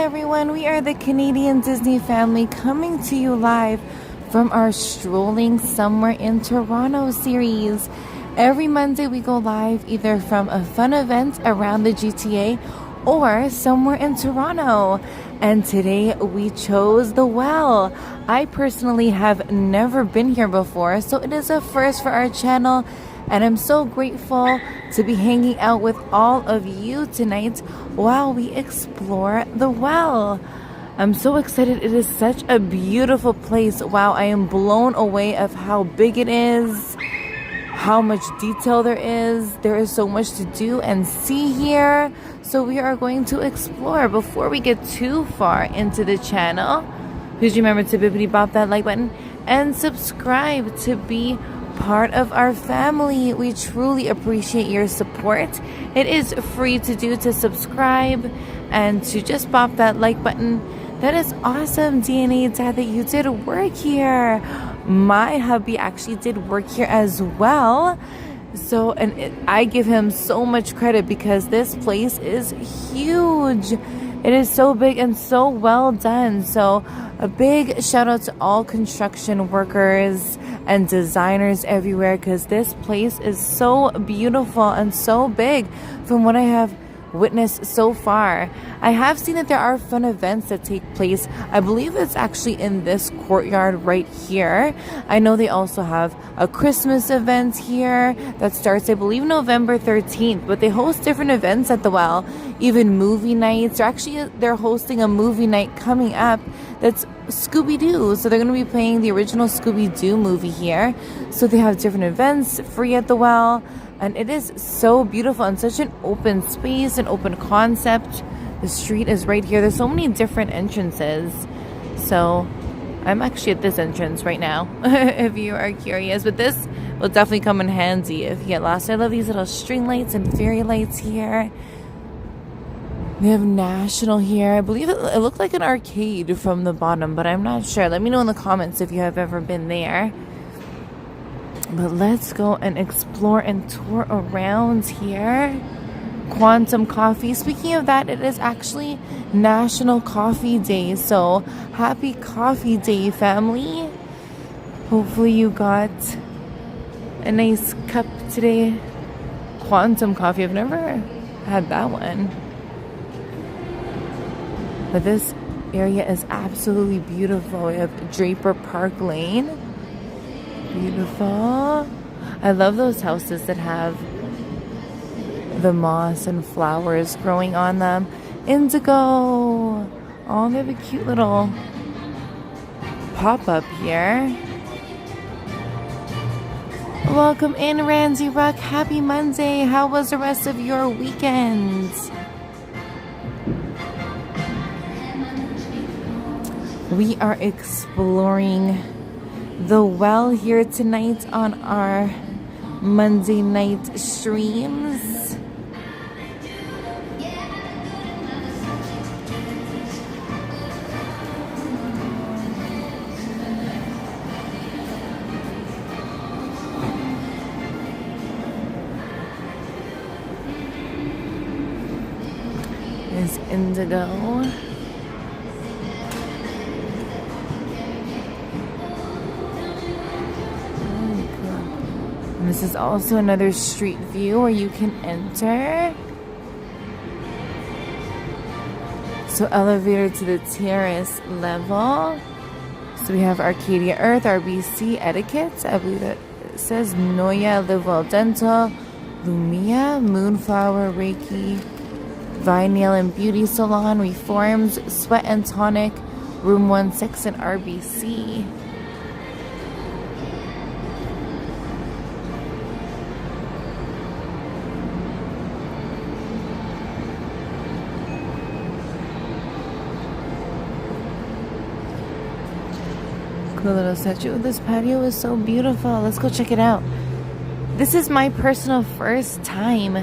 everyone, we are the Canadian Disney family coming to you live from our Strolling Somewhere in Toronto series. Every Monday we go live either from a fun event around the GTA or somewhere in Toronto. And today we chose the Well. I personally have never been here before, so it is a first for our channel. And I'm so grateful to be hanging out with all of you tonight while we explore the Well. I'm so excited. It is such a beautiful place. Wow, I am blown away of how big it is, how much detail there is. There is so much to do and see here. So we are going to explore. Before we get too far into the channel, please remember to bippity bop that like button and subscribe to be part of our family. We truly appreciate your support. It is free to do, to subscribe and to just pop that like button. That is awesome, DNA Dad, that you did work here. My hubby actually did work here as well. So, I give him so much credit because this place is huge. It is so big and so well done. So a big shout out to all construction workers and designers everywhere, because this place is so beautiful and so big from what I have witnessed so far. I have seen that there are fun events that take place. I believe it's actually in this courtyard right here. I know they also have a Christmas event here that starts, I believe, November 13th, but they host different events at the Well, even movie nights. They're hosting a movie night coming up that's Scooby-Doo. So they're going to be playing the original Scooby-Doo movie here. So they have different events free at the Well. And it is so beautiful and such an open space, an open concept. The street is right here. There's so many different entrances. So I'm actually at this entrance right now, if you are curious. But this will definitely come in handy if you get lost. I love these little string lights and fairy lights here. They have National here. I believe it looked like an arcade from the bottom, but I'm not sure. Let me know in the comments if you have ever been there. But let's go and explore and tour around here. Quantum Coffee. Speaking of that, it is actually National Coffee Day. So happy Coffee Day, family. Hopefully you got a nice cup today. Quantum Coffee. I've never had that one. But this area is absolutely beautiful. We have Draper Park Lane. Beautiful. I love those houses that have the moss and flowers growing on them. Indigo. Oh, they have a cute little pop-up here. Welcome in, Randy Ruck. Happy Monday. How was the rest of your weekend? We are exploring the Well here tonight on our Monday night streams. Is Indigo. This is also another street view where you can enter. So elevator to the terrace level. So we have Arcadia Earth, RBC Etiquette. I believe that says Noya, Live Well Dental, Lumia, Moonflower, Reiki, Vine Nail and Beauty Salon, Reforms, Sweat and Tonic, Room 16 and RBC. Cool little statue. This patio is so beautiful. Let's go check it out. This is my personal first time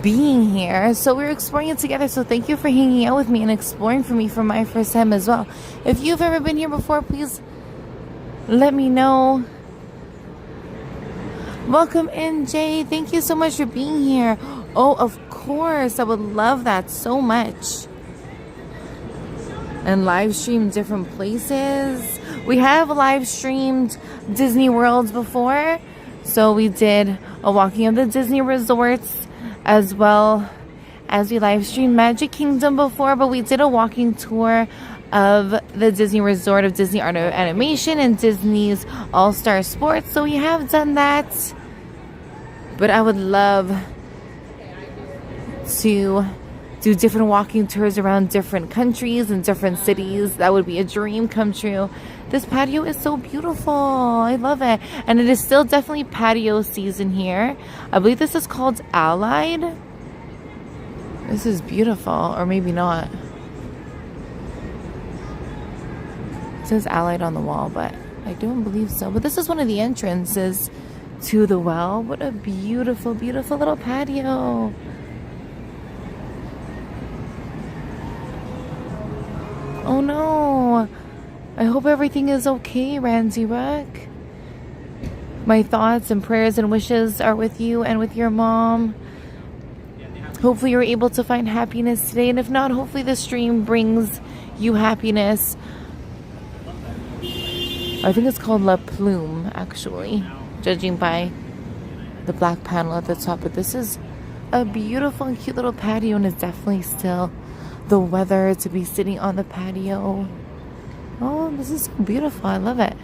being here, so we're exploring it together. So thank you for hanging out with me and exploring for me for my first time as well. If you've ever been here before, please let me know. Welcome in, Jay. Thank you so much for being here. Oh, of course. I would love that so much. and live stream different places. We have live streamed Disney Worlds before, so we did a walking of the Disney resorts as well as we live streamed Magic Kingdom before, but we did a walking tour of the Disney Resort of Disney Art of Animation and Disney's All-Star Sports, so we have done that. But I would love to do different walking tours around different countries and different cities. That would be a dream come true. This patio is so beautiful. I love it. And it is still definitely patio season here. I believe this is called Allied. This is beautiful, or maybe not. It says Allied on the wall, but I don't believe so. But this is one of the entrances to the well. What a beautiful, beautiful little patio. Oh no. I hope everything is okay, Randy Rock. My thoughts and prayers and wishes are with you and with your mom. Hopefully you're able to find happiness today. And if not, hopefully the stream brings you happiness. I think it's called La Plume, actually, judging by the black panel at the top. But this is a beautiful and cute little patio, and it's definitely still the weather to be sitting on the patio. Oh, this is so beautiful. I love it.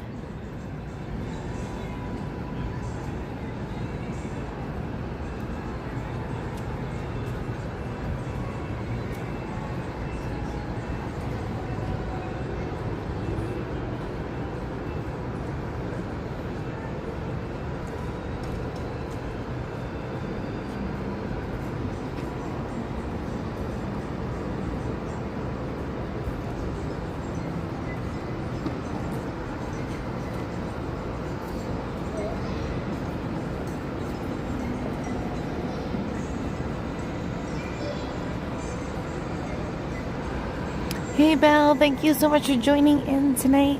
Hey Belle, thank you so much for joining in tonight.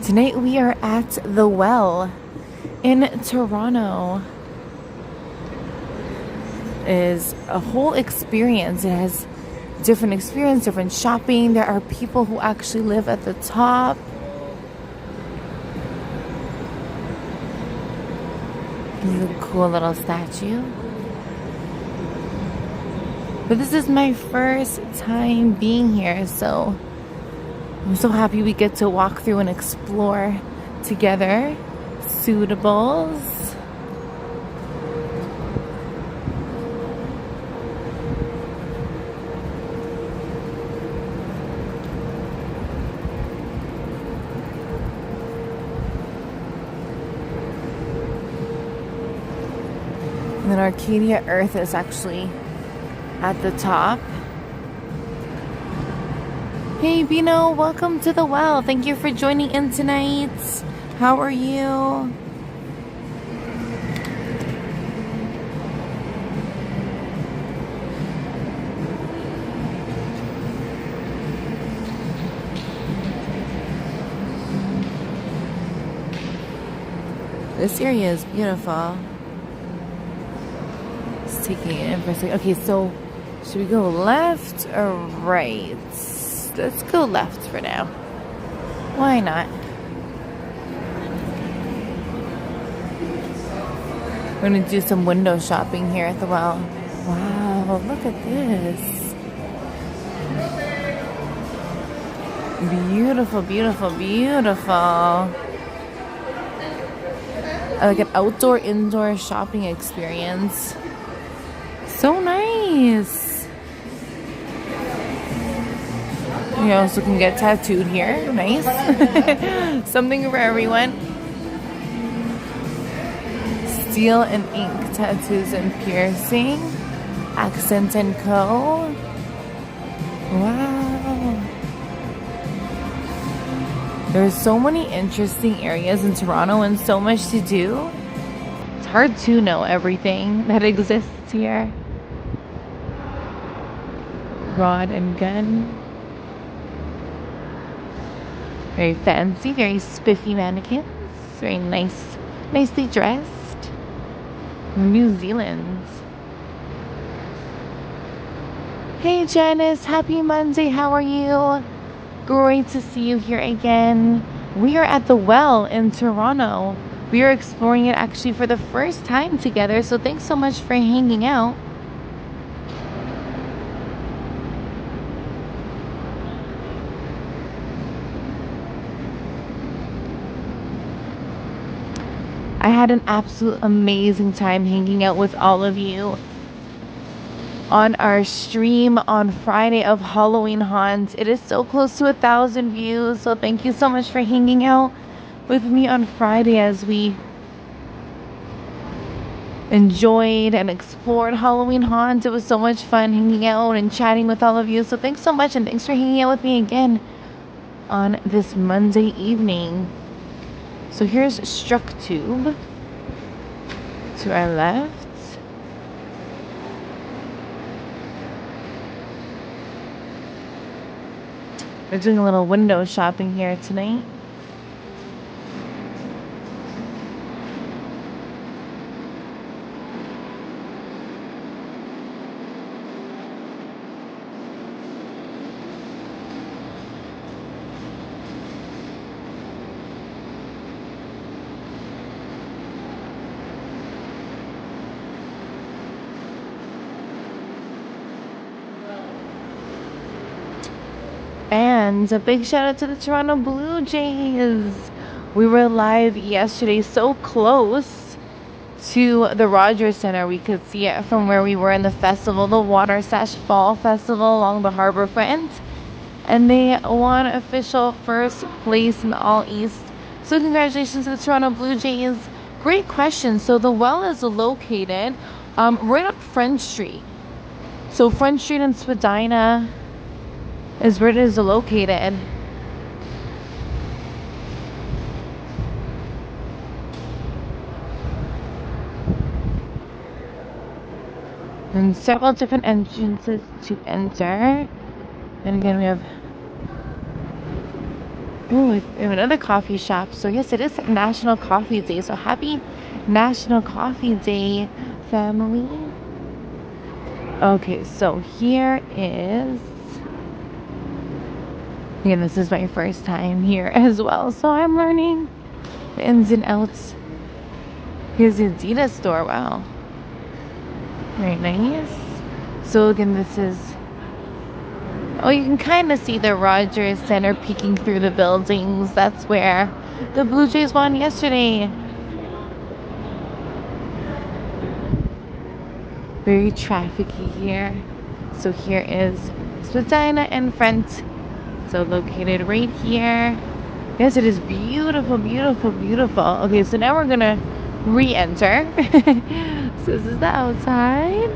Tonight we are at the Well in Toronto. It is a whole experience. It has different experience, different shopping. There are people who actually live at the top. This is a cool little statue. But this is my first time being here, so I'm so happy we get to walk through and explore together. Suitables. And then Arcadia Earth is actually at the top. Hey Bino, welcome to the Well. Thank you for joining in tonight. How are you? This area is beautiful. Just taking it in for a second. Okay, so should we go left or right? Let's go left for now. Why not? We're gonna do some window shopping here at the Well. Wow, look at this. Beautiful, beautiful, beautiful. Like an outdoor, indoor shopping experience. So nice. You also can get tattooed here. Nice. Something for everyone. Steel and ink tattoos and piercing. Accent & Co. Wow. There's so many interesting areas in Toronto and so much to do. It's hard to know everything that exists here. Rod and gun. Very fancy, very spiffy mannequins. Very nice, nicely dressed. New Zealand. Hey Janice, happy Monday, how are you? Great to see you here again. We are at the Well in Toronto. We are exploring it actually for the first time together, so thanks so much for hanging out. I had an absolute amazing time hanging out with all of you on our stream on Friday of Halloween Haunts. It is so close to 1,000 views, so thank you so much for hanging out with me on Friday as we enjoyed and explored Halloween Haunts. It was so much fun hanging out and chatting with all of you, so thanks so much, and thanks for hanging out with me again on this Monday evening. So here's Structube to our left. We're doing a little window shopping here tonight. And a big shout out to the Toronto Blue Jays. We were live yesterday, so close to the Rogers Center. We could see it from where we were in the festival, the Watersash Fall Festival along the harbor front. And they won official first place in the All East. So congratulations to the Toronto Blue Jays. Great question. So the well is located right up Front Street. So Front Street in Spadina is where it is located. And several different entrances to enter. And again, we have another coffee shop. So yes, it is National Coffee Day. So happy National Coffee Day, family. Okay, so here is... Again, this is my first time here as well, so I'm learning the ins and outs. Here's the Adidas store. Wow. Very nice. So again, this is... Oh, you can kind of see the Rogers Center peeking through the buildings. That's where the Blue Jays won yesterday. Very trafficy here. So here is Spadina and Front. So located right here. Yes, it is beautiful, beautiful, beautiful. Okay, so now we're gonna re-enter. So this is the outside.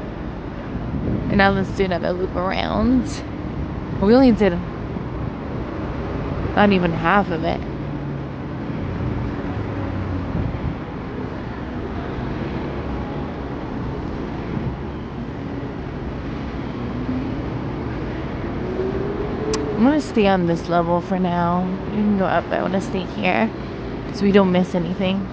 And now let's do another loop around. We only did not even half of it. I'm gonna stay on this level for now. You can go up, but I wanna stay here so we don't miss anything.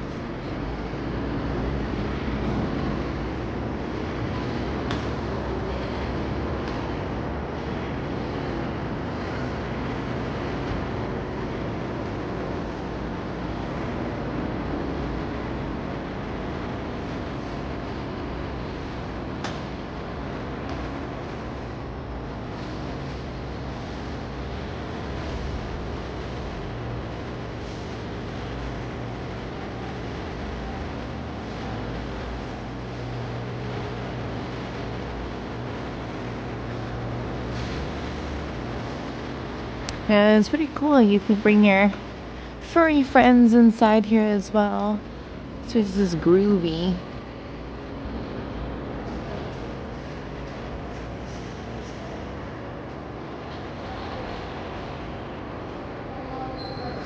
Yeah, it's pretty cool. You can bring your furry friends inside here as well. So this is groovy.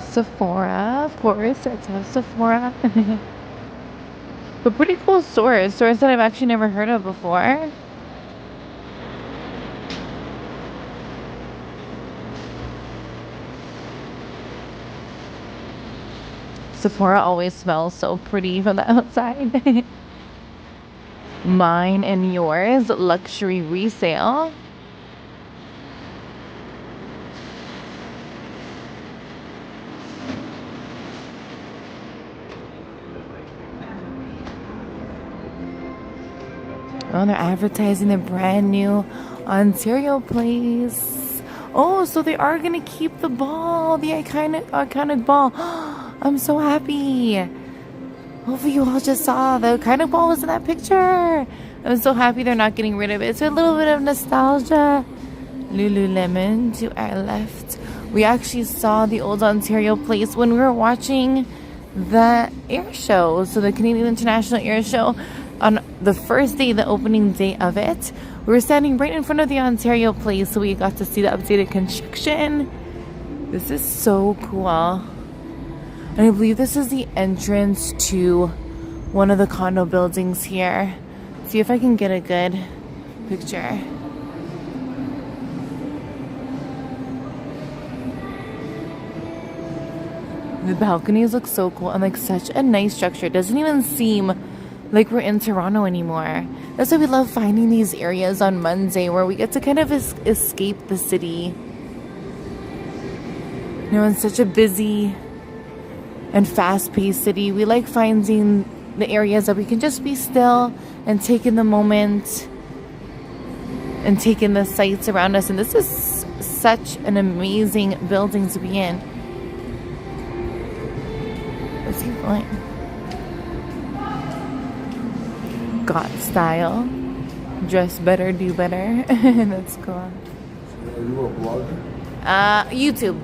Sephora, of course. Let's have Sephora. But pretty cool stores. Stores that I've actually never heard of before. Sephora always smells so pretty from the outside. Mine and yours, luxury resale. Oh, they're advertising the brand new Ontario place. Oh, so they are gonna keep the ball, the iconic ball. I'm so happy. Hopefully you all just saw the iconic ball was in that picture. I'm so happy they're not getting rid of it. It's a little bit of nostalgia. Lululemon to our left. We actually saw the old Ontario place when we were watching the air show. So the Canadian International Air Show, on the first day, the opening day of it, we were standing right in front of the Ontario place, so we got to see the updated construction. This is so cool. And I believe this is the entrance to one of the condo buildings here. See if I can get a good picture. The balconies look so cool and like such a nice structure. It doesn't even seem like we're in Toronto anymore. That's why we love finding these areas on Monday where we get to kind of escape the city. You know, in such a busy and fast-paced city, we like finding the areas that we can just be still and take in the moment and take in the sights around us. And this is such an amazing building to be in. Let's keep going. Got style. Dress better, do better. That's cool. Are you a blogger? YouTube.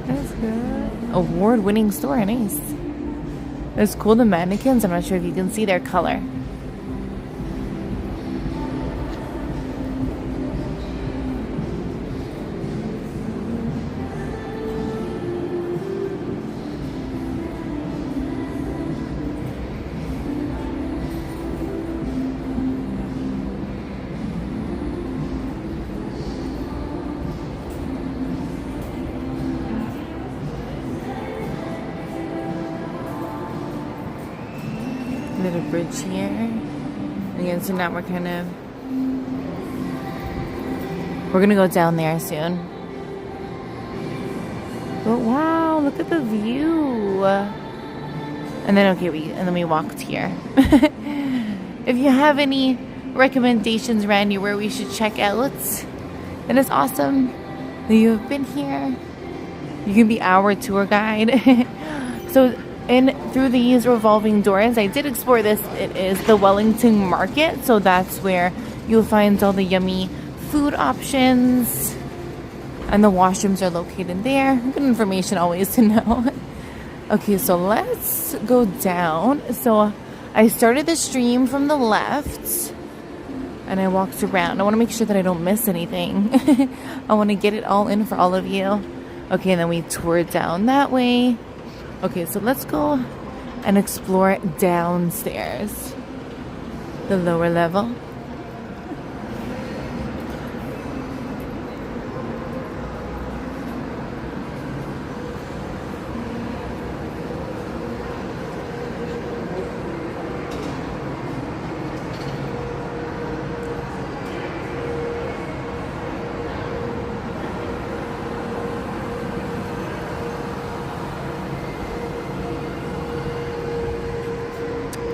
That's good. Award-winning store, nice. It's cool, the mannequins. I'm not sure if you can see their color. Little bridge here. Again, so now we're gonna go down there soon. But wow, look at the view. And then we walked here. If you have any recommendations, Randy, where we should check out, then it's awesome that you have been here. You can be our tour guide. So through these revolving doors, I did explore this. It is the Wellington Market, so that's where you'll find all the yummy food options, and the washrooms are located there. Good information always to know. Okay, so let's go down. So I started the stream from the left and I walked around. I want to make sure that I don't miss anything. I want to get it all in for all of you. Okay, and then we toured down that way. Okay, so let's go and explore downstairs, the lower level.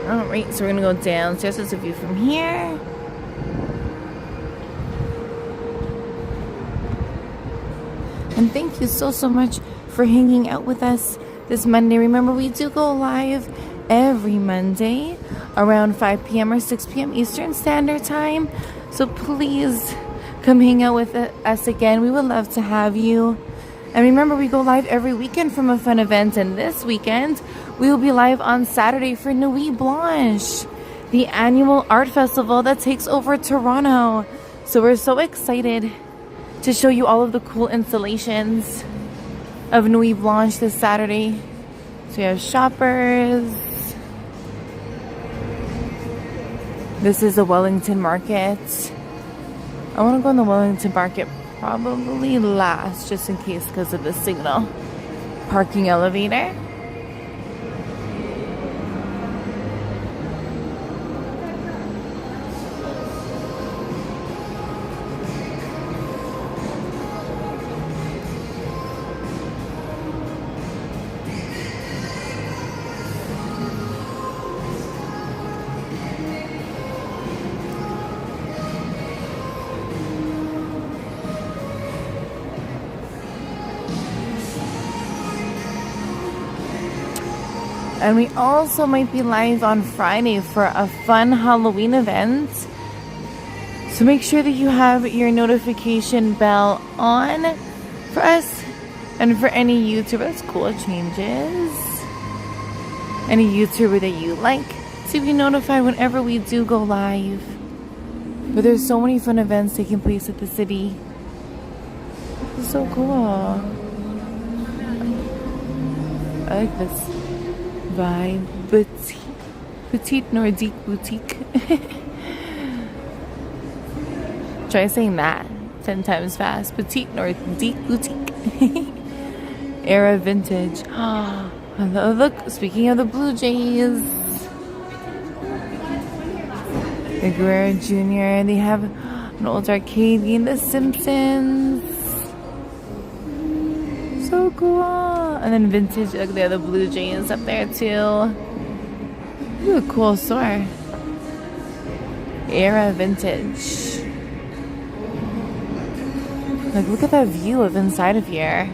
Alright, so we're gonna go downstairs. There's a view from here. And thank you so much for hanging out with us this Monday. Remember, we do go live every Monday around 5 p.m. or 6 p.m. Eastern Standard Time. So please come hang out with us again. We would love to have you. And remember, we go live every weekend from a fun event. And this weekend, we will be live on Saturday for Nuit Blanche, the annual art festival that takes over Toronto. So we're so excited to show you all of the cool installations of Nuit Blanche this Saturday. So we have shoppers. This is the Wellington Market. I want to go in the Wellington Market probably last, just in case, because of the signal. Parking elevator. And we also might be live on Friday for a fun Halloween event. So make sure that you have your notification bell on for us and for any YouTuber. That's cool, it changes. Any YouTuber that you like, so you be notified whenever we do go live. But there's so many fun events taking place at the city. This is so cool. I like this vibe. Petite Nordique boutique. Try saying that 10 times fast. Petite Nordique boutique. Era vintage. Oh, look, speaking of the Blue Jays. The Guerrero Jr. They have an old arcade game, The Simpsons. So cool. And then vintage, look, they have the Blue Jays up there too. Ooh, a cool store. Era vintage. Like, look at that view of inside of here.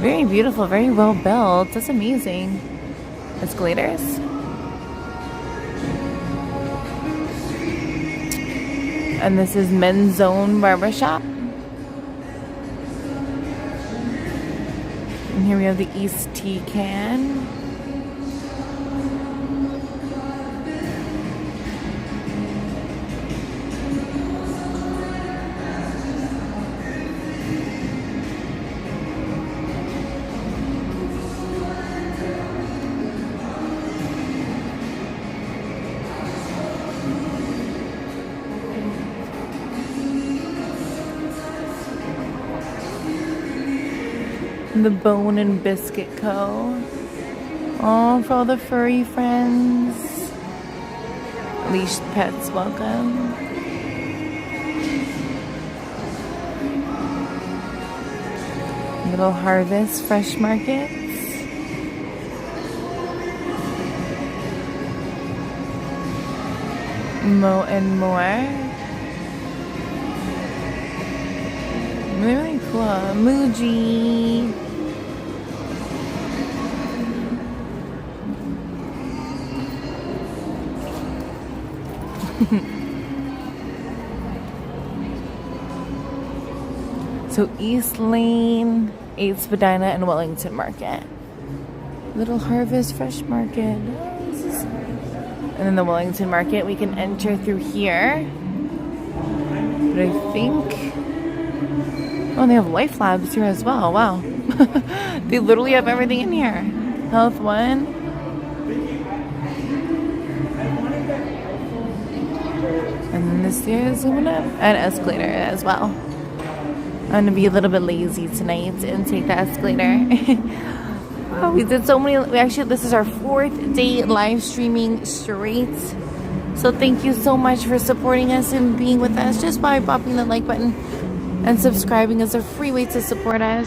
Very beautiful, very well built. That's amazing. Escalators. And this is Men's Zone Barbershop. And here we have the East Tea can. The Bone and Biscuit Co. Oh, for all the furry friends. Leashed pets, welcome. Little Harvest Fresh Markets. Mo and More. Really cool. Muji. So East Lane, 8th Spadina, and Wellington Market. Little Harvest Fresh Market. And then the Wellington Market, we can enter through here. But I think... Oh, they have Life Labs here as well. Wow. They literally have everything in here. Health One. And then the stairs going up. And escalator as well. I'm gonna be a little bit lazy tonight and take the escalator. Wow, we did so many. This is our 4th day live streaming straight. So thank you so much for supporting us and being with us. Just by popping the like button and subscribing is a free way to support us.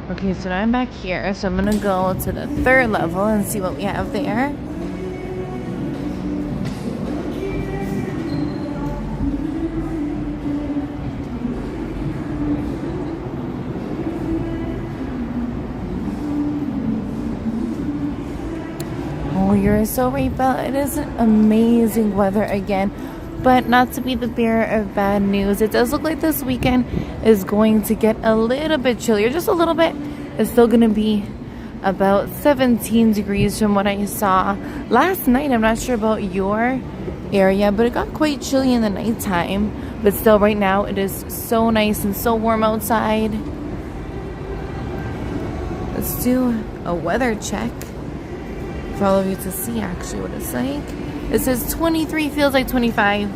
Okay, so now I'm back here, so I'm gonna go to the 3rd level and see what we have there. Oh, you're so right, Belle. It is amazing weather again. But not to be the bearer of bad news, it does look like this weekend is going to get a little bit chillier, just a little bit. It's still going to be about 17 degrees from what I saw last night. I'm not sure about your area, but it got quite chilly in the nighttime. But still, right now, it is so nice and so warm outside. Let's do a weather check for all of you to see actually what it's like. It says 23, feels like 25.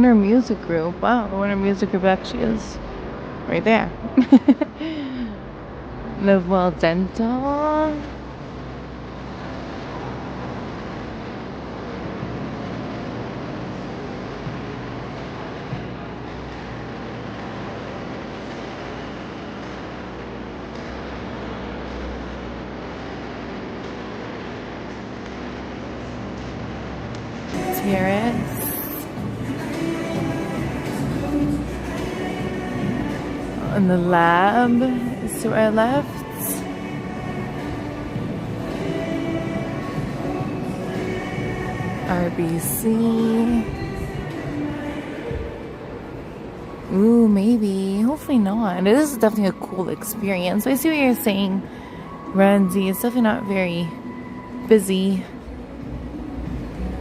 Warner Music Group. Wow, the Warner Music Group actually is right there. Live Well Dental. Terrace. And the lab is to our left. RBC. Ooh, maybe. Hopefully not. It is definitely a cool experience. I see what you're saying, Randy. It's definitely not very busy.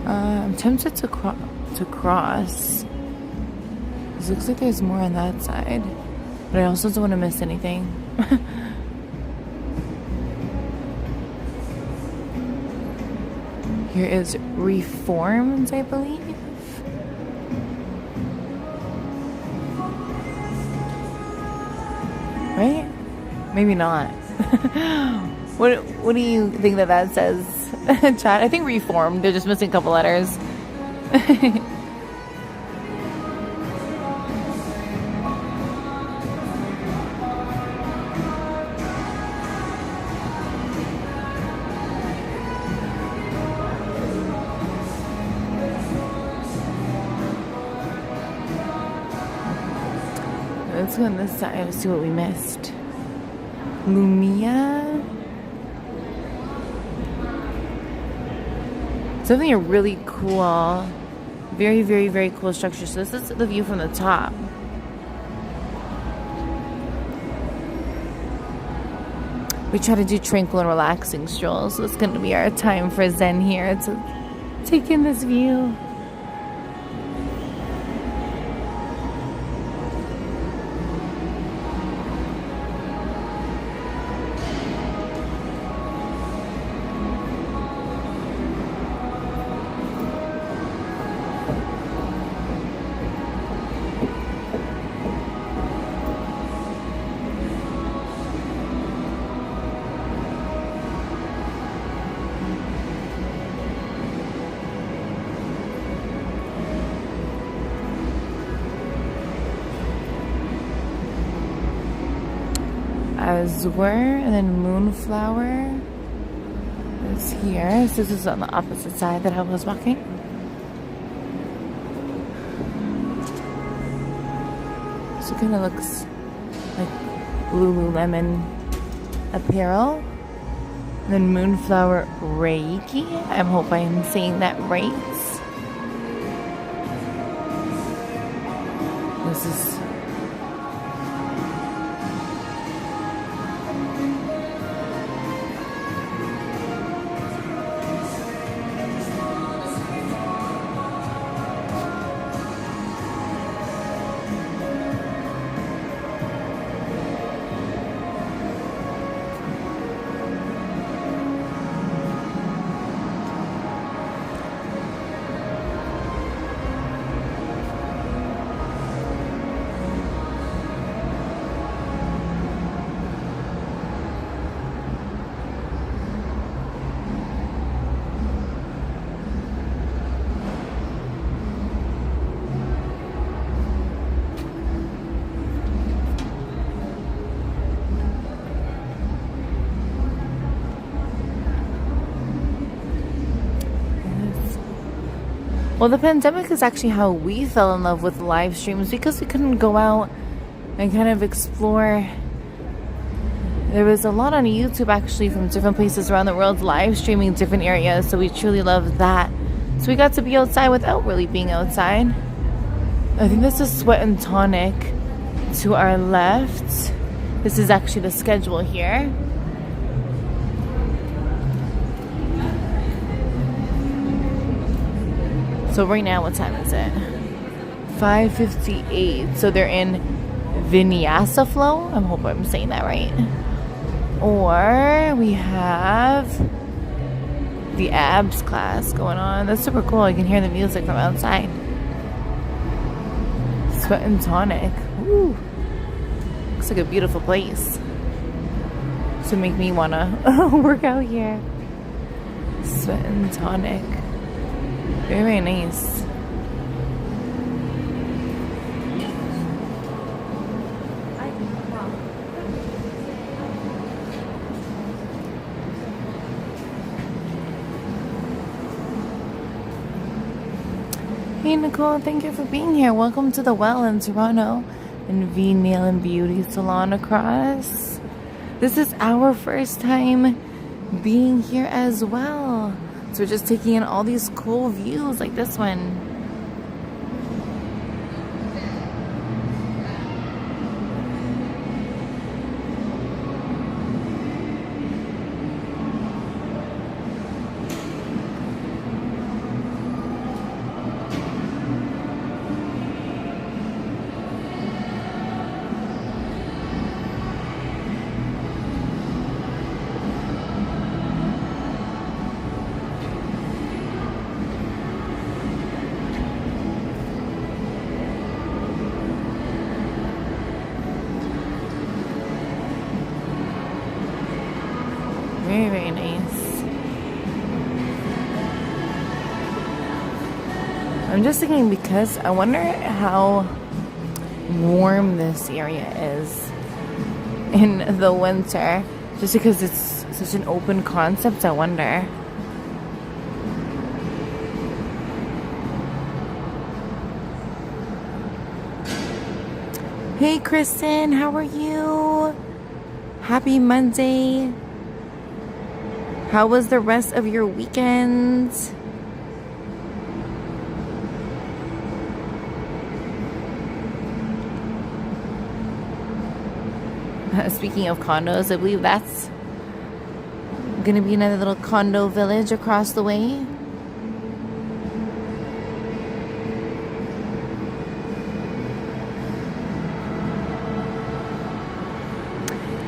I'm tempted to cross. It looks like there's more on that side. But I also don't want to miss anything. Here is Reformed, I believe. Right? Maybe not. What do you think that says, chat? I think Reformed. They're just missing a couple letters. Let's go on this side and see what we missed. Lumia. Something a really cool, very, very, very cool structure. So this is the view from the top. We try to do tranquil and relaxing strolls, so it's going to be our time for Zen here to take in this view. Azure, and then Moonflower is here. So this is on the opposite side that I was walking. So it kind of looks like Lululemon apparel. And then Moonflower Reiki. I hope I'm saying that right. This is well, the pandemic is actually how we fell in love with live streams because we couldn't go out and kind of explore. There was a lot on YouTube actually from different places around the world live streaming different areas, so we truly loved that. So we got to be outside without really being outside. I think this is Sweat and Tonic to our left. This is actually the schedule here. So right now, what time is it? 5:58. So they're in Vinyasa Flow. I hope I'm saying that right. Or we have the abs class going on. That's super cool. I can hear the music from outside. Sweat and Tonic. Ooh. Looks like a beautiful place. To make me wanna work out here. Sweat and Tonic. Very, very nice. Hey Nicole, thank you for being here. Welcome to the Well in Toronto and V Nail and Beauty Salon across. This is our first time being here as well. So we're just taking in all these cool views like this one. Very, very nice. I'm just thinking because I wonder how warm this area is in the winter. Just because it's such an open concept, I wonder. Hey Kristen, how are you? Happy Monday. How was the rest of your weekend? Speaking of condos, I believe that's gonna be another little condo village across the way.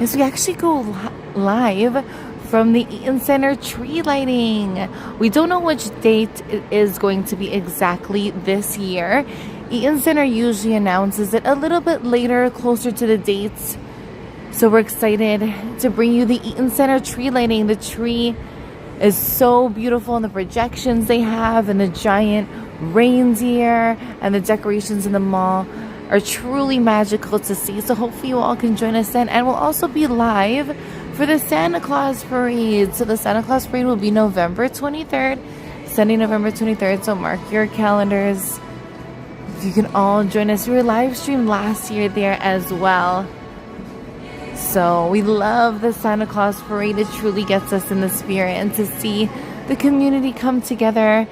Yes, we actually go live from the Eaton Center tree lighting. We don't know which date it is going to be exactly this year. Eaton Center usually announces it a little bit later, closer to the dates. So we're excited to bring you the Eaton Center tree lighting. The tree is so beautiful, and the projections they have, and the giant reindeer, and the decorations in the mall are truly magical to see. So hopefully you all can join us then. And we'll also be live for the Santa Claus Parade. So the Santa Claus Parade will be November 23rd, Sunday, November 23rd. So mark your calendars. If you can all join us. We were live streamed last year there as well. So we love the Santa Claus Parade. It truly gets us in the spirit, and to see the community come together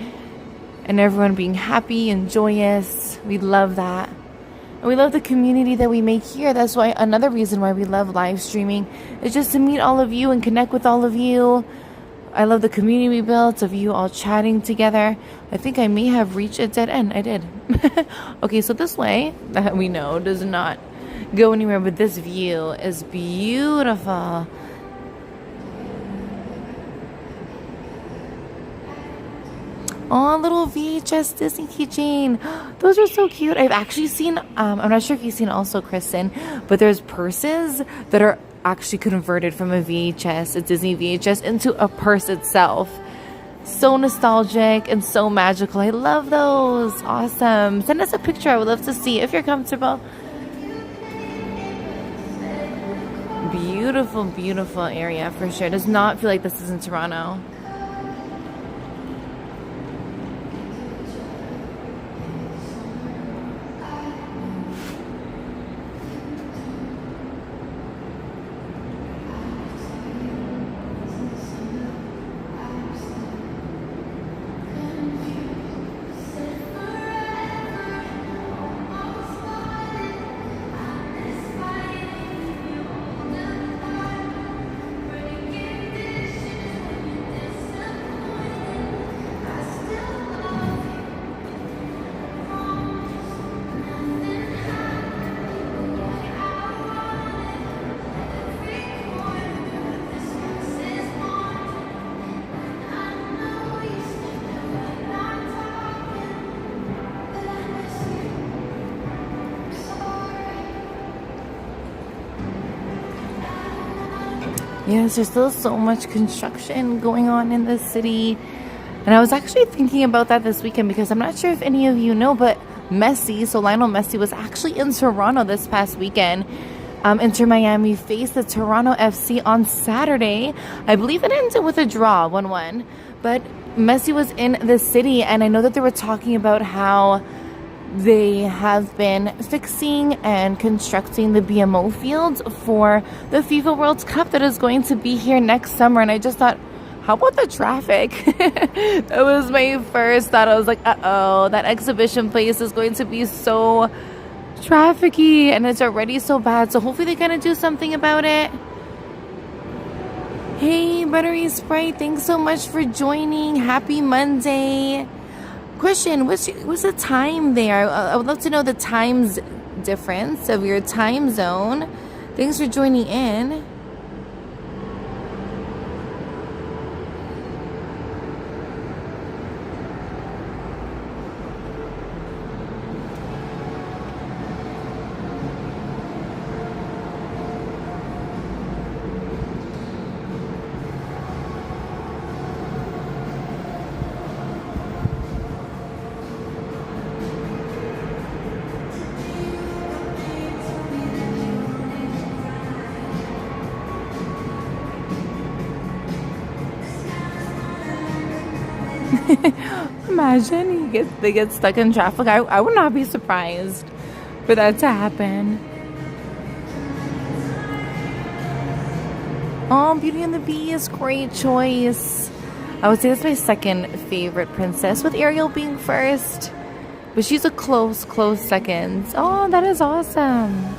and everyone being happy and joyous. We love that. And we love the community that we make here. That's why another reason why we love live streaming is just to meet all of you and connect with all of you. I love the community we built of you all chatting together. I think I may have reached a dead end. I did. Okay, so this way, that we know, does not go anywhere, but this view is beautiful. Oh, little VHS Disney keychain. Those are so cute. I've actually seen, I'm not sure if you've seen also, Kristen, but there's purses that are actually converted from a VHS, a Disney VHS, into a purse itself. So nostalgic and so magical. I love those. Awesome. Send us a picture. I would love to see if you're comfortable. Beautiful, beautiful area for sure. It does not feel like this is in Toronto. Yes, there's still so much construction going on in the city. And I was actually thinking about that this weekend because I'm not sure if any of you know, but Messi, so Lionel Messi, was actually in Toronto this past weekend. Inter Miami faced the Toronto FC on Saturday. I believe it ended with a draw, 1-1. But Messi was in the city, and I know that they were talking about how they have been fixing and constructing the BMO fields for the FIFA World Cup that is going to be here next summer. And I just thought, how about the traffic? That was my first thought. I was like, uh-oh, that exhibition place is going to be so trafficy, and it's already so bad. So hopefully they kind of do something about it. Hey, Buttery Sprite, thanks so much for joining. Happy Monday. Question, what's the time there? I would love to know the times difference of your time zone. Thanks for joining in. Imagine they get stuck in traffic. I would not be surprised for that to happen. Oh, Beauty and the Beast, great choice. I would say that's my second favorite princess, with Ariel being first. But she's a close second. Oh, that is awesome.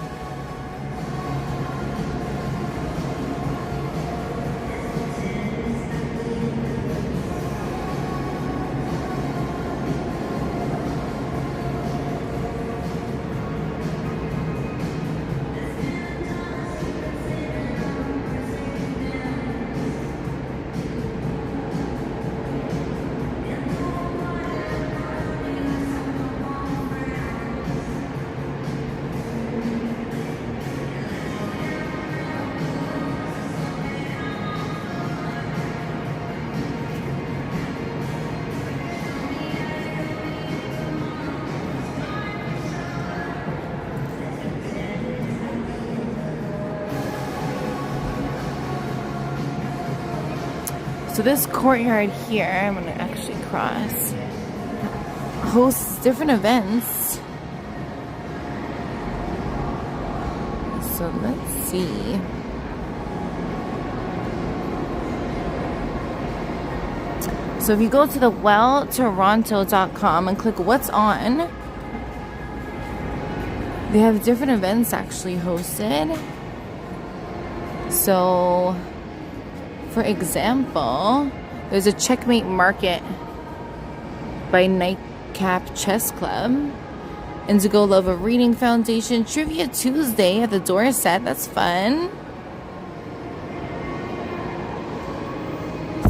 So this courtyard here, I'm going to actually cross, hosts different events. So let's see. So if you go to the welltoronto.com and click what's on, they have different events actually hosted. So for example, there's a Checkmate Market by Nightcap Chess Club. Indigo Love of Reading Foundation. Trivia Tuesday at the Dorset. That's fun.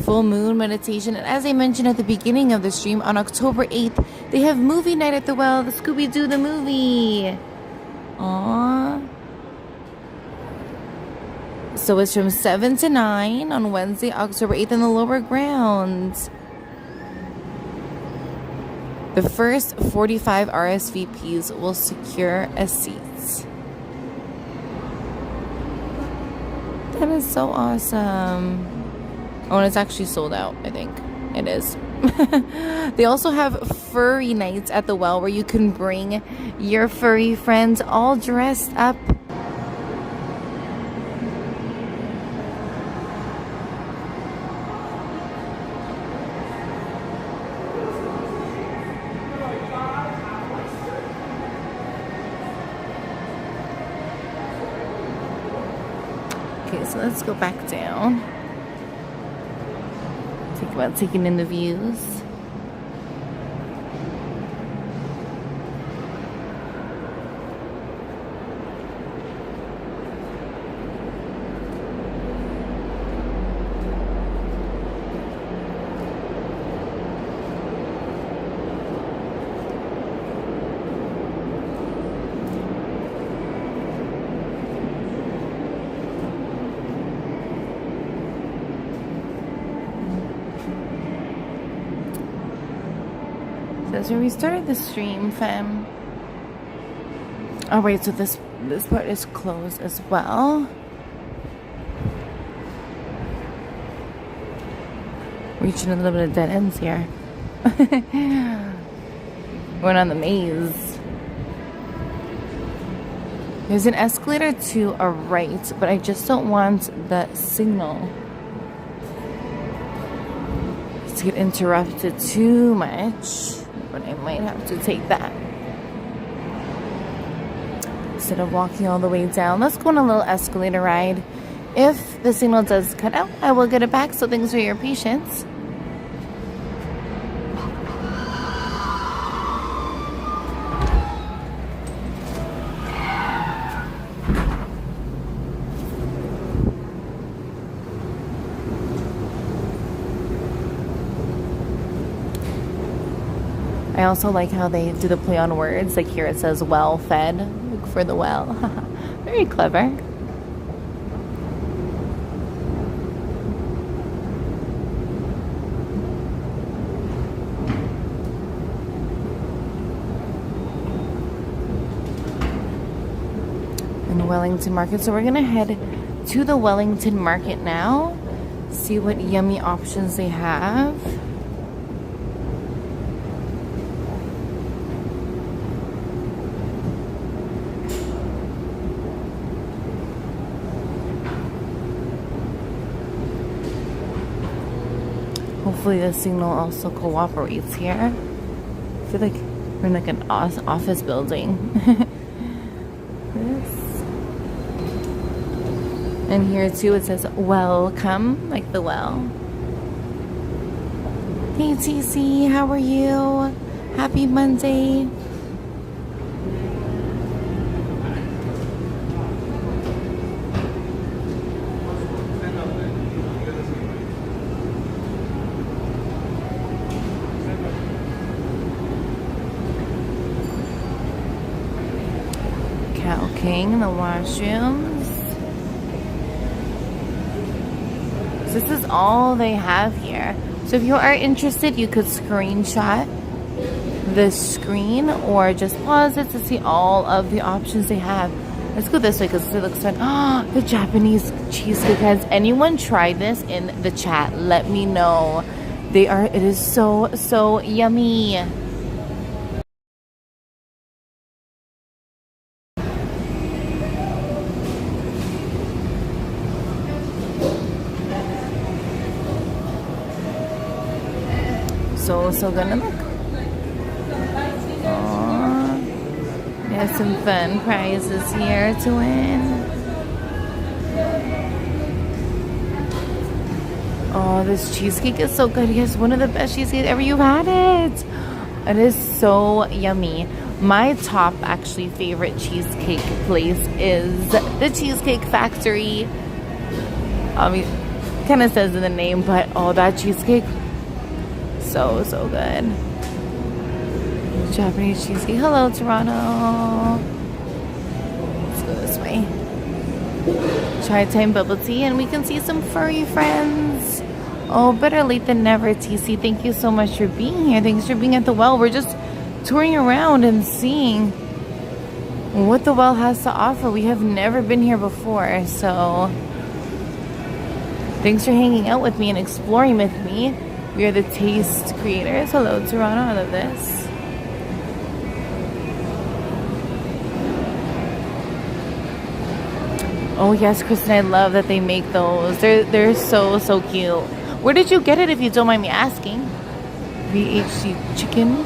Full Moon Meditation. And as I mentioned at the beginning of the stream, on October 8th, they have Movie Night at the Well. The Scooby-Doo the movie. Aww. So it's from 7 to 9 on Wednesday, October 8th in the lower grounds. The first 45 RSVPs will secure a seat. That is so awesome. Oh, and it's actually sold out, I think. It is. They also have furry nights at the Well where you can bring your furry friends all dressed up. Okay, so let's go back down. Think about taking in the views. that's where we started the stream, fam. Oh wait, so this part is closed as well. Reaching a little bit of dead ends here. Going on the maze. There's an escalator to our right, but I just don't want the signal to get interrupted too much. But I might have to take that instead of walking all the way down. Let's go on a little escalator ride. If the signal does cut out, I will get it back, so thanks for your patience. I also like how they do the play on words. Like here it says well fed. Look for the well. Very clever. In Wellington Market. So we're going to head to the Wellington Market now. See what yummy options they have. Hopefully the signal also cooperates here. I feel like we're in like an office building. This. And here too it says welcome, like the well. Hey TC, how are you? Happy Monday. King, the washrooms. So this is all they have here. So if you are interested, you could screenshot the screen or just pause it to see all of the options they have. Let's go this way because it looks fun. Oh, the Japanese cheesecake. Has anyone tried this in the chat? Let me know. It is so yummy. So gonna look. Aww. We have some fun prizes here to win. Oh, this cheesecake is so good. Yes, one of the best cheesecakes ever. You've had it. It is so yummy. My top actually favorite cheesecake place is the Cheesecake Factory. I mean, kind of says in the name, but oh, that cheesecake. So good. Japanese cheesecake. Hello, Toronto. Let's go this way. Chai time bubble tea, and we can see some furry friends. Oh, better late than never, TC. Thank you so much for being here. Thanks for being at the well. We're just touring around and seeing what the well has to offer. We have never been here before, so thanks for hanging out with me and exploring with me. We are the taste creators. Hello, Toronto. I love this. Oh yes, Kristen, I love that they make those. They're so cute. Where did you get it, if you don't mind me asking? VHC chicken.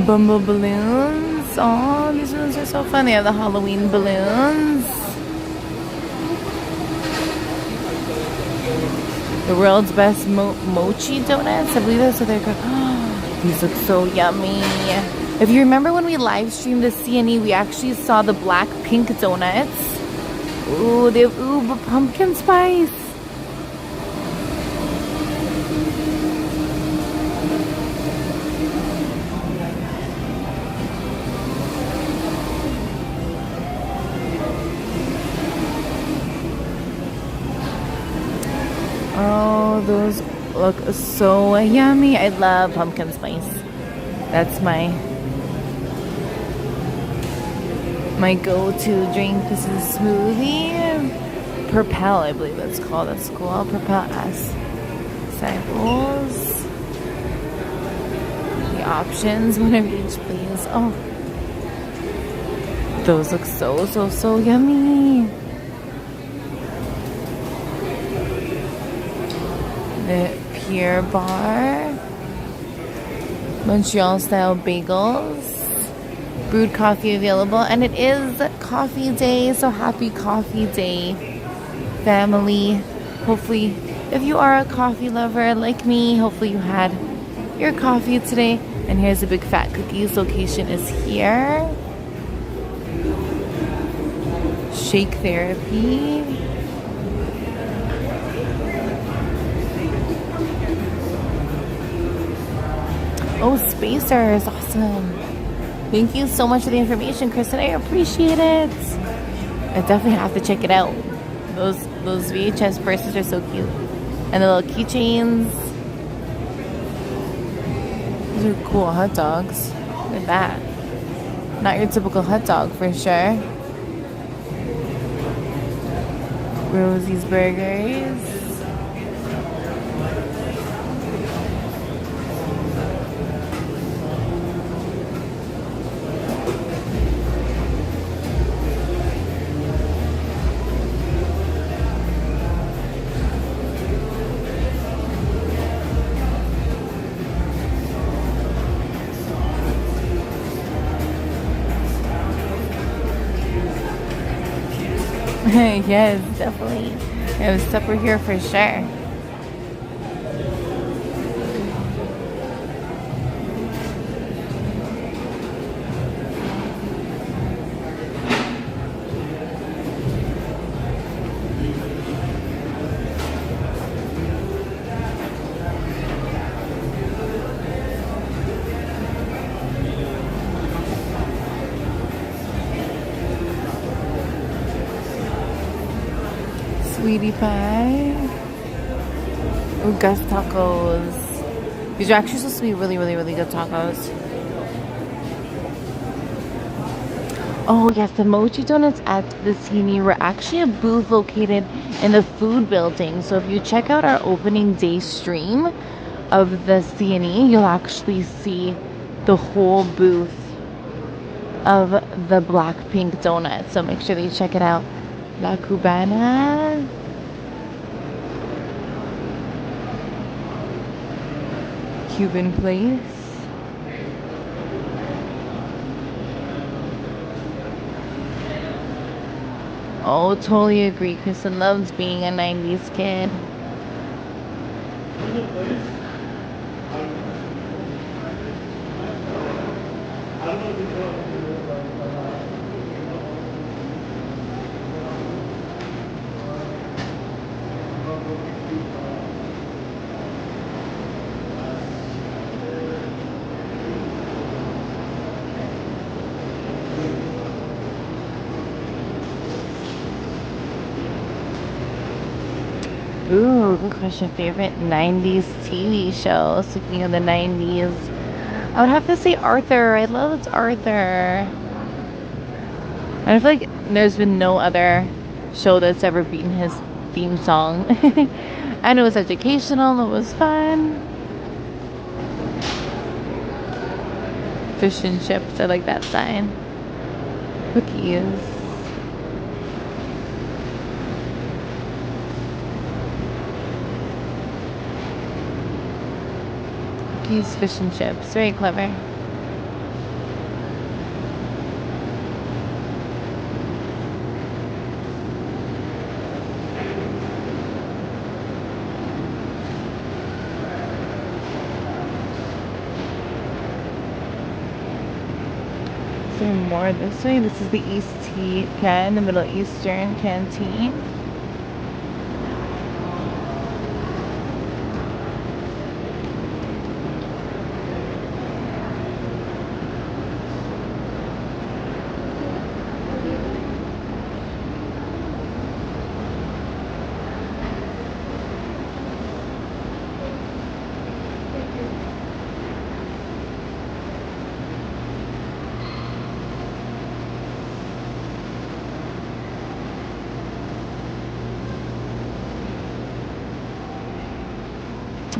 Bumble balloons. Oh, these ones are so fun. They have the Halloween balloons. The world's best mochi donuts. I believe that's what they're called. Oh, these look so yummy. If you remember when we live streamed the CNE, we actually saw the black pink donuts. Ooh, they have pumpkin spice. look so yummy. I love pumpkin spice. That's my go-to drink. This is smoothie. Propel, I believe it's called. That's cool. Propel S. Side bowls. The options, one of each, please. Oh, those look so yummy. The Pier Bar. Montreal style bagels. Brewed coffee available, and it is coffee day, so happy coffee day, family. Hopefully, if you are a coffee lover like me, hopefully you had your coffee today. And here's the Big Fat Cookies. Location is here. Shake therapy. Oh, Spacers, awesome. Thank you so much for the information, Kristen. I appreciate it. I definitely have to check it out. Those VHS purses are so cute. And the little keychains. These are cool hot dogs. Look at that. Not your typical hot dog for sure. Rosie's Burgers. Yes, definitely. It was supper here for sure. Sweetie pie. Ooh, Gus tacos. These are actually supposed to be really good tacos. Oh yes, the mochi donuts at the CNE were actually a booth located in the food building. So if you check out our opening day stream of the CNE, you'll actually see the whole booth of the Blackpink donut. So make sure that you check it out. La Cubana. Cuban place. Oh, totally agree. Kristen loves being a 90s kid. Ooh, good question. Favorite 90s TV show? Speaking of the 90s, I would have to say Arthur. I love Arthur. I feel like there's been no other show that's ever beaten his theme song. And it was educational, it was fun. Fish and chips, I like that sign. Cookies. Cookies, fish and chips. Very clever. Is there more this way? This is the East Tea Can, the Middle Eastern Canteen.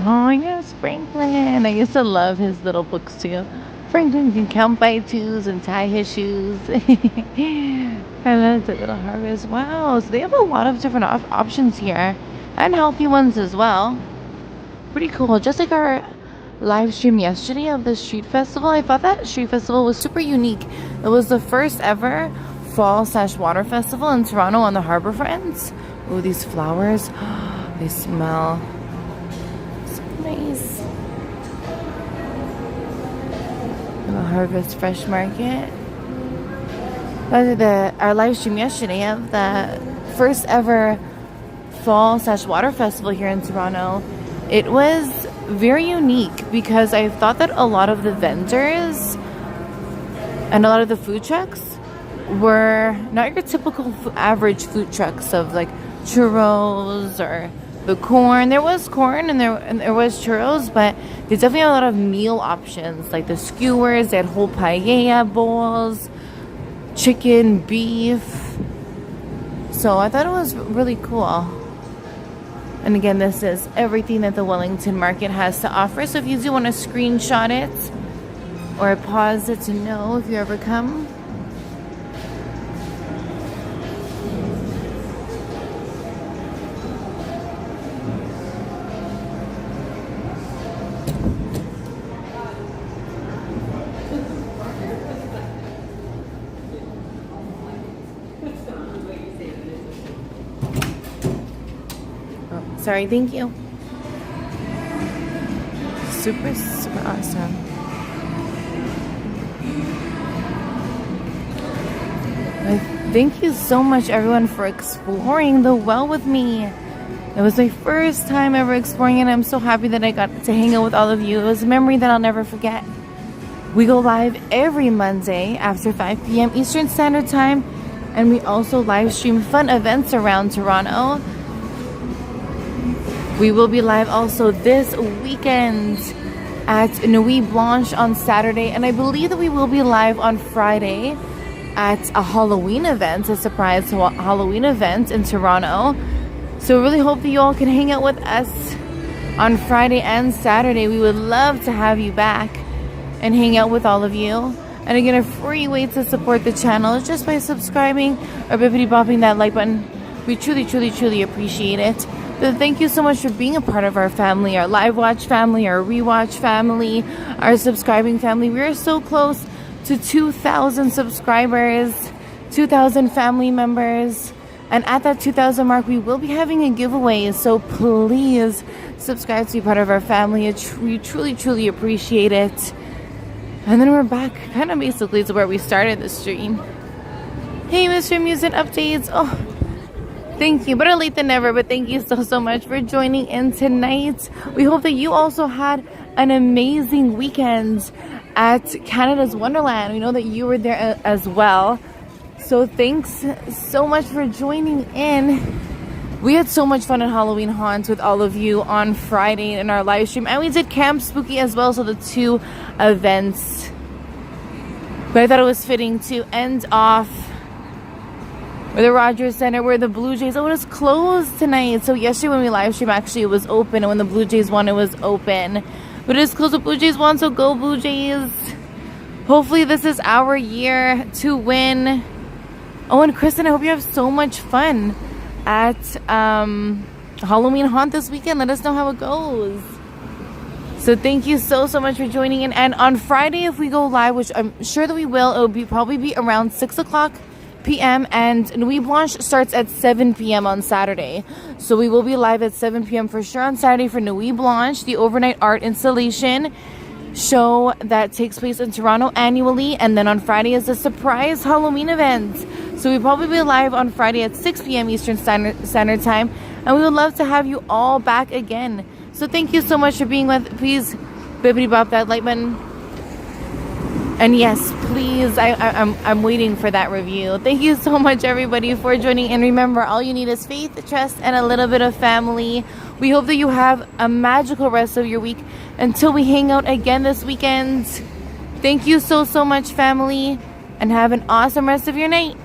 Oh yes, Franklin. I used to love his little books too. Franklin can count by twos and tie his shoes. I love the little harvest. Wow, so they have a lot of different options here, and healthy ones as well. Pretty cool. Just like our live stream yesterday of the street festival, I thought that street festival was super unique. It was the first ever fall/water festival in Toronto on the Harbourfront. Oh, these flowers, they smell so nice. The Harvest Fresh Market. Our live stream yesterday of the first ever fall/water festival here in Toronto. It was very unique because I thought that a lot of the vendors and a lot of the food trucks were not your typical average food trucks of like churros or the corn. There was corn and there was churros, but they definitely had a lot of meal options like the skewers. They had whole paella bowls, chicken, beef. So I thought it was really cool. And again, this is everything that the Wellington Market has to offer. So if you do want to screenshot it or pause it to know if you ever come. Sorry, thank you. Super awesome. Thank you so much, everyone, for exploring the well with me. It was my first time ever exploring it. I'm so happy that I got to hang out with all of you. It was a memory that I'll never forget. We go live every Monday after 5 p.m. Eastern Standard Time, and we also live stream fun events around Toronto. We will be live also this weekend at Nuit Blanche on Saturday, and I believe that we will be live on Friday at a Halloween event, a surprise Halloween event in Toronto. So we really hope that you all can hang out with us on Friday and Saturday. We would love to have you back and hang out with all of you. And again, a free way to support the channel is just by subscribing or bippity-bopping that like button. We truly, truly, truly appreciate it. But thank you so much for being a part of our family, our live watch family, our rewatch family, our subscribing family. We are so close to 2,000 subscribers, 2,000 family members. And at that 2,000 mark, we will be having a giveaway. So please subscribe to be part of our family. We truly, truly appreciate it. And then we're back kind of basically to where we started the stream. Hey, Mr. Music Updates. Oh, thank you. Better late than never, but thank you so much for joining in tonight. We hope that you also had an amazing weekend at Canada's Wonderland. We know that you were there as well. So thanks so much for joining in. We had so much fun at Halloween Haunt with all of you on Friday in our live stream. And we did Camp Spooky as well, so the two events. But I thought it was fitting to end off where the Rogers Center, where the Blue Jays, it was closed tonight. So yesterday when we live streamed, actually it was open. And when the Blue Jays won, it was open. But it is closed. The Blue Jays won, so go Blue Jays. Hopefully this is our year to win. Oh, and Kristen, I hope you have so much fun at Halloween Haunt this weekend. Let us know how it goes. So thank you so much for joining in. And on Friday, if we go live, which I'm sure that we will, it will probably be around 6 o'clock p.m. and Nuit Blanche starts at 7 p.m. on Saturday. So we will be live at 7 p.m. for sure on Saturday for Nuit Blanche, the overnight art installation show that takes place in Toronto annually. And then on Friday is a surprise Halloween event. So we'll probably be live on Friday at 6 p.m. Eastern Standard Time. And we would love to have you all back again. So thank you so much for being with. Please bippity bop that like button. And yes, please, I'm waiting for that review. Thank you so much, everybody, for joining. And remember, all you need is faith, trust, and a little bit of family. We hope that you have a magical rest of your week until we hang out again this weekend. Thank you so much, family, and have an awesome rest of your night.